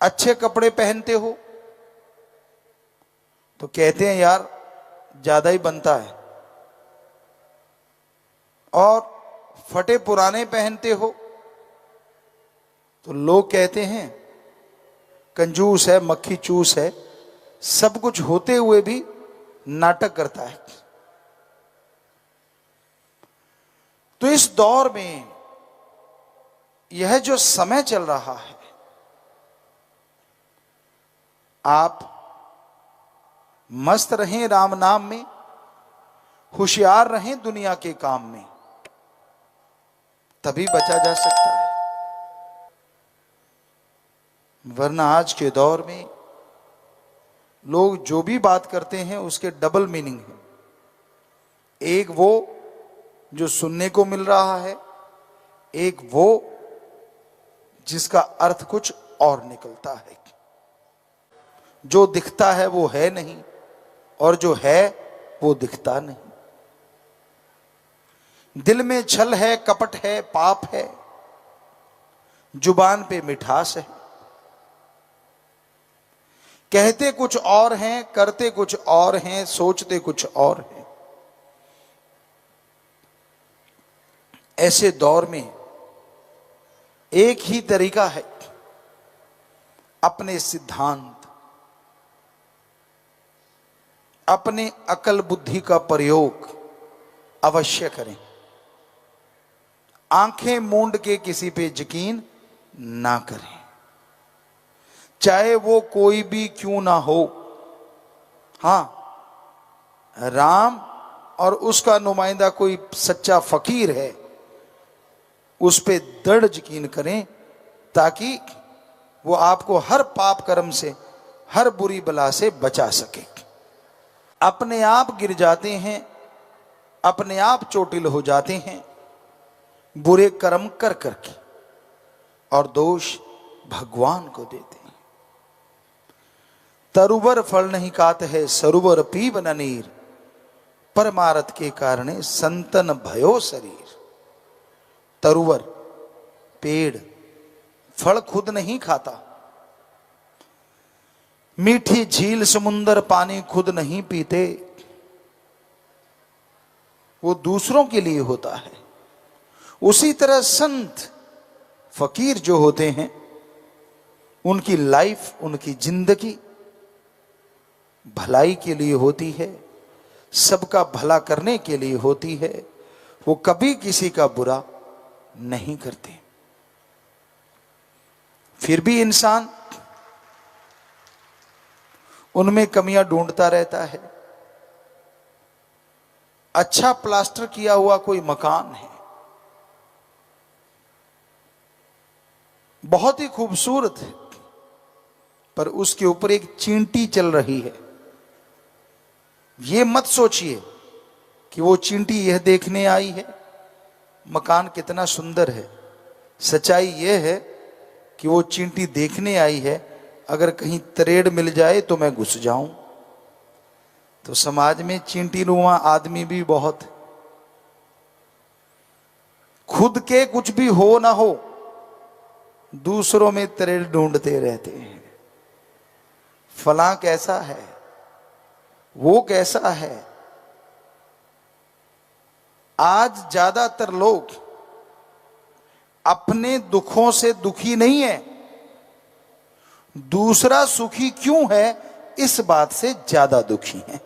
अच्छे कपड़े पहनते हो तो कहते हैं यार ज्यादा ही बनता है, और फटे पुराने पहनते हो तो लोग कहते हैं कंजूस है, मक्खी चूस है। सब कुछ होते हुए भी नाटक करता है। तो इस दौर में यह जो समय चल रहा है, आप मस्त रहें राम नाम में, होशियार रहें दुनिया के काम में, तभी बचा जा सकता है। वरना आज के दौर में लोग जो भी बात करते हैं उसके डबल मीनिंग है। एक वो जो सुनने को मिल रहा है, एक वो जिसका अर्थ कुछ और निकलता है। जो दिखता है वो है नहीं, और जो है वो दिखता नहीं। दिल में छल है, कपट है, पाप है, जुबान पे मिठास है। कहते कुछ और हैं, करते कुछ और हैं, सोचते कुछ और हैं। ऐसे दौर में एक ही तरीका है, अपने सिद्धांत, अपने अकल बुद्धि का प्रयोग अवश्य करें। आंखें मूंद के किसी पे यकीन ना करें, चाहे वो कोई भी क्यों ना हो। हां, राम और उसका नुमाइंदा कोई सच्चा फकीर है, उस पे दृढ़ यकीन करें, ताकि वो आपको हर पाप कर्म से, हर बुरी बला से बचा सके। अपने आप गिर जाते हैं, अपने आप चोटिल हो जाते हैं बुरे कर्म कर करके, और दोष भगवान को देते हैं। तरुवर फल नहीं खात है, सरोवर पीब न नीर, परमारथ के कारणे संतन भयो शरीर। तरुवर पेड़ फल खुद नहीं खाता, मीठी झील समुंदर पानी खुद नहीं पीते, वो दूसरों के लिए होता है। उसी तरह संत फकीर जो होते हैं, उनकी लाइफ, उनकी जिंदगी भलाई के लिए होती है, सबका भला करने के लिए होती है। वो कभी किसी का बुरा नहीं करते। फिर भी इंसान उनमें कमियां ढूंढता रहता है। अच्छा प्लास्टर किया हुआ कोई मकान है, बहुत ही खूबसूरत है, पर उसके ऊपर एक चींटी चल रही है। ये मत सोचिए कि वो चींटी यह देखने आई है मकान कितना सुंदर है। सच्चाई यह है कि वो चींटी देखने आई है, अगर कहीं तरेड़ मिल जाए तो मैं घुस जाऊं। तो समाज में चींटी नुमा आदमी भी बहुत। खुद के कुछ भी हो ना हो, दूसरों में तरेड़ ढूंढते रहते हैं। फलां कैसा है, वो कैसा है। आज ज्यादातर लोग अपने दुखों से दुखी नहीं है, दूसरा सुखी क्यों है इस बात से ज्यादा दुखी है।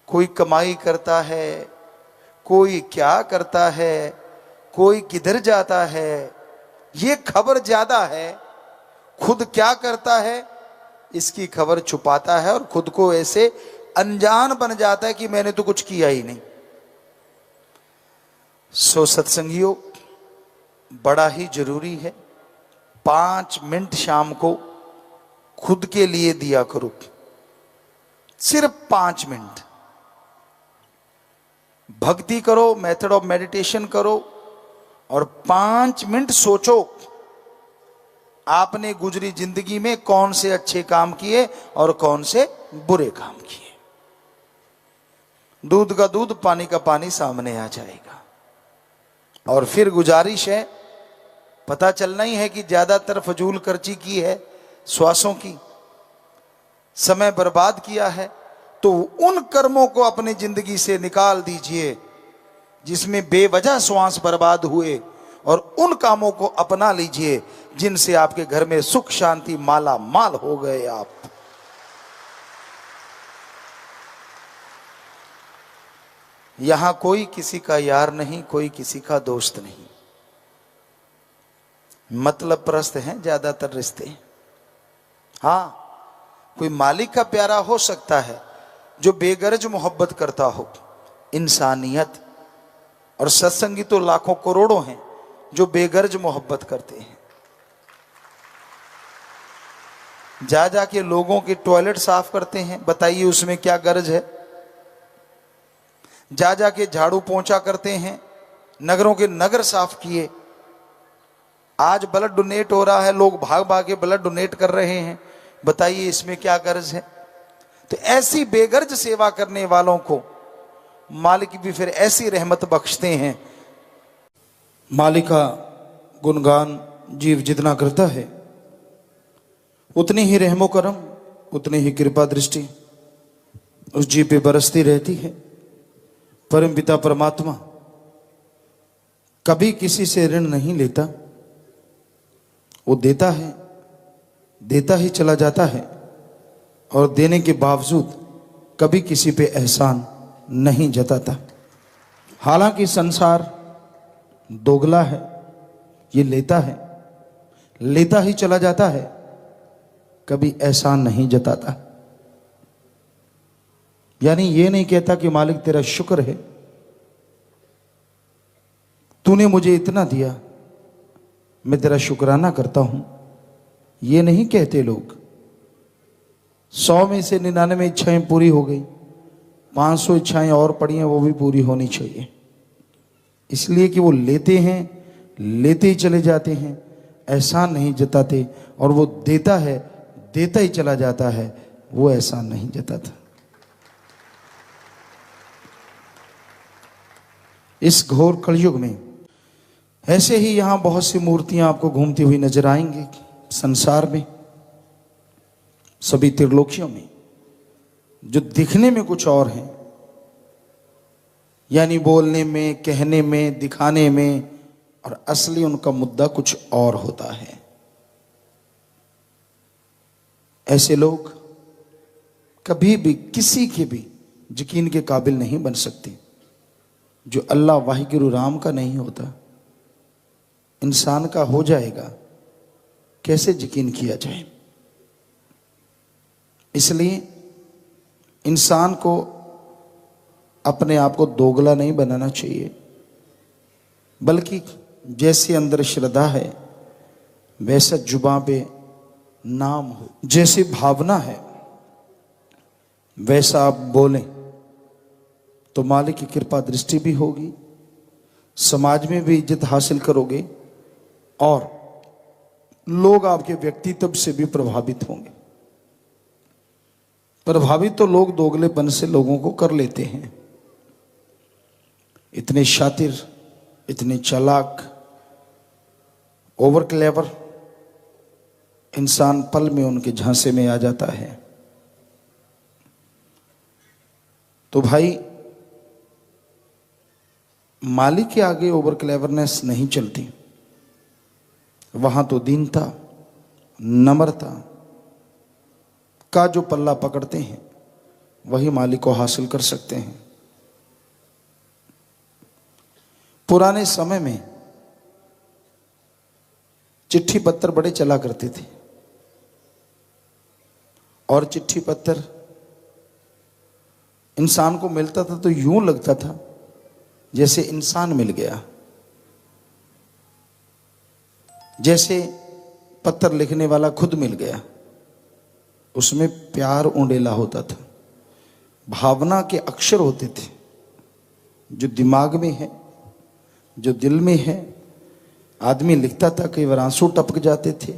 कोई कमाई करता है, कोई क्या करता है, कोई किधर जाता है, ये खबर ज्यादा है। खुद क्या करता है इसकी खबर छुपाता है, और खुद को ऐसे अनजान बन जाता है कि मैंने तो कुछ किया ही नहीं। सो सत्संगियों, बड़ा ही जरूरी है 5 मिनट शाम को खुद के लिए दिया करो। सिर्फ 5 मिनट भक्ति करो, मेथड ऑफ मेडिटेशन करो, और 5 मिनट सोचो आपने गुजरी जिंदगी में कौन से अच्छे काम किए और कौन से बुरे काम किए। दूध का दूध, पानी का पानी सामने आ जाएगा। और फिर गुजारिश है पता चलना ही है कि ज्यादातर फजूल खर्ची की है, श्वासों की, समय बर्बाद किया है। तो उन कर्मों को अपनी जिंदगी से निकाल दीजिए जिसमें बेवजह श्वास बर्बाद हुए, और उन कामों को अपना लीजिए जिनसे आपके घर में सुख शांति माला माल हो गए आप। यहां कोई किसी का यार नहीं, कोई किसी का दोस्त नहीं, मतलब प्रस्त हैं ज्यादातर रिश्ते। हां, कोई मालिक का प्यारा हो सकता है जो बेगरज मोहब्बत करता हो, इंसानियत, और सत्संगी तो लाखों करोड़ों हैं जो बेगरज मोहब्बत करते हैं। जा जाके लोगों के टॉयलेट साफ करते हैं, बताइए उसमें क्या गर्ज है। जा जाके झाड़ू पोंछा करते हैं, नगरों के नगर साफ किए। आज ब्लड डोनेट हो रहा है, लोग भाग भाग के ब्लड डोनेट कर रहे हैं, बताइए इसमें क्या गर्ज है। तो ऐसी बेगर्ज सेवा करने वालों को मालिक भी फिर ऐसी रहमत बख्शते हैं। मालिक का गुणगान जीव जितना करता है उतनी ही रहमो करम, उतनी ही कृपा दृष्टि उस जीव पे बरसती रहती है। परम पिता परमात्मा कभी किसी से ऋण नहीं लेता, वो देता है, देता ही चला जाता है, और देने के बावजूद कभी किसी पे एहसान नहीं जताता। हालांकि संसार दोगला है, ये लेता है, लेता ही चला जाता है, कभी एहसान नहीं जताता। यानी ये नहीं कहता कि मालिक तेरा शुक्र है, तूने मुझे इतना दिया, मैं तेरा शुक्राना करता हूं, ये नहीं कहते लोग। 100 में से 99 इच्छाएं पूरी हो गई, 500 इच्छाएं और पड़ी हैं, वो भी पूरी होनी चाहिए। इसलिए कि वो लेते हैं, लेते ही चले जाते हैं, एहसान नहीं जताते, और वो देता है, देता ही चला जाता है, वो एहसान नहीं जताता। इस घोर कलयुग में ऐसे ही यहां बहुत सी मूर्तियां आपको घूमती हुई नजर आएंगी संसार में, सभी त्रिलोकियों में, जो दिखने में कुछ और हैं, यानी बोलने में, कहने में, दिखाने में, और असली उनका मुद्दा कुछ और होता है। ऐसे लोग कभी भी किसी के भी यकीन के काबिल नहीं बन सकते। जो अल्लाह वाहिगुरु राम का नहीं होता, इंसान का हो जाएगा, कैसे यकीन किया जाए। इसलिए इंसान को अपने आप को दोगला नहीं बनाना चाहिए, बल्कि जैसे अंदर श्रद्धा है वैसा जुबां पे नाम हो, जैसी भावना है वैसा आप बोलें तो मालिक की कृपा दृष्टि भी होगी, समाज में भी इज्जत हासिल करोगे, और लोग आपके व्यक्तित्व से भी प्रभावित होंगे। प्रभावित तो लोग दोगलेपन से लोगों को कर लेते हैं। इतने शातिर, इतने चालाक, ओवर क्लेवर इंसान पल में उनके झांसे में आ जाता है। तो भाई मालिक के आगे ओवर क्लेवरनेस नहीं चलती, वहां तो दीनता, नम्रता का जो पल्ला पकड़ते हैं वही मालिक को हासिल कर सकते हैं। पुराने समय में चिट्ठी पत्र बड़े चला करते थे, और चिट्ठी पत्र इंसान को मिलता था तो यूं लगता था जैसे इंसान मिल गया, जैसे पत्र लिखने वाला खुद मिल गया। उसमें प्यार उंडेला होता था, भावना के अक्षर होते थे, जो दिमाग में है, जो दिल में है। आदमी लिखता था, कई बार आंसू टपक जाते थे।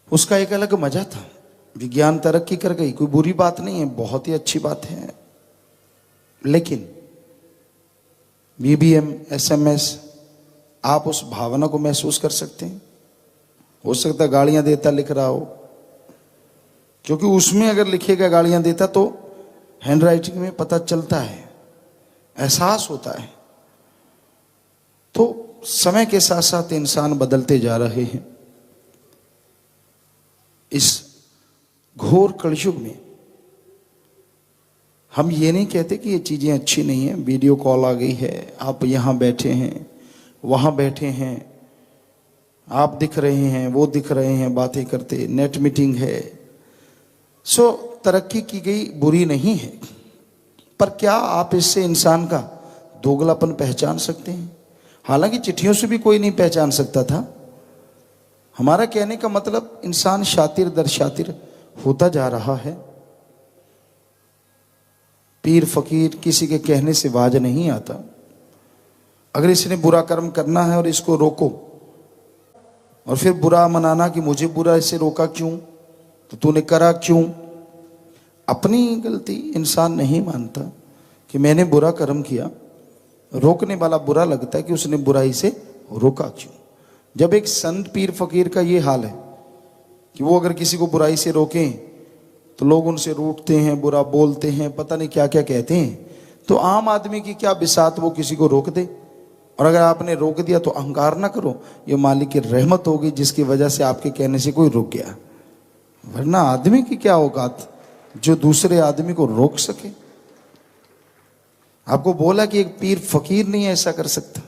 उसका एक अलग मजा था। विज्ञान तरक्की कर गई, कोई बुरी बात नहीं है, बहुत ही अच्छी बात है, लेकिन BBM, SMS आप उस भावना को महसूस कर सकते हैं। हो सकता है गालियां देता लिख रहा हो, क्योंकि उसमें अगर लिखेगा गालियां देता तो हैंडराइटिंग में पता चलता है, एहसास होता है। तो समय के साथ साथ इंसान बदलते जा रहे हैं। इस घोर कलयुग में हम ये नहीं कहते कि ये चीजें अच्छी नहीं है। वीडियो कॉल आ गई है, आप यहां बैठे हैं, वहां बैठे हैं, आप दिख रहे हैं, वो दिख रहे हैं, बातें करते, नेट मीटिंग है। सो तरक्की की गई बुरी नहीं है, पर क्या आप इससे इंसान का दोगलापन पहचान सकते हैं? हालांकि चिट्ठियों से भी कोई नहीं पहचान सकता था। हमारा कहने का मतलब इंसान शातिर दर शातिर होता जा रहा है। पीर फकीर किसी के कहने से बाज नहीं आता। अगर इसने बुरा कर्म करना है और इसको रोको, और फिर बुरा मनाना कि मुझे बुरा इससे रोका क्यों, तो तूने करा क्यों? अपनी गलती इंसान नहीं मानता कि मैंने बुरा कर्म किया। रोकने वाला बुरा लगता है कि उसने बुराई से रोका क्यों। जब एक संत पीर फकीर का ये हाल है कि वो अगर किसी को बुराई से रोकें तो लोग उनसे रूठते हैं, बुरा बोलते हैं, पता नहीं क्या क्या कहते हैं, तो आम आदमी की क्या बिसात वो किसी को रोक दे। और अगर आपने रोक दिया तो अहंकार ना करो, ये मालिक की रहमत होगी जिसकी वजह से आपके कहने से कोई रुक गया। वरना आदमी की क्या औकात जो दूसरे आदमी को रोक सके। आपको बोला कि एक पीर फकीर नहीं ऐसा कर सकता।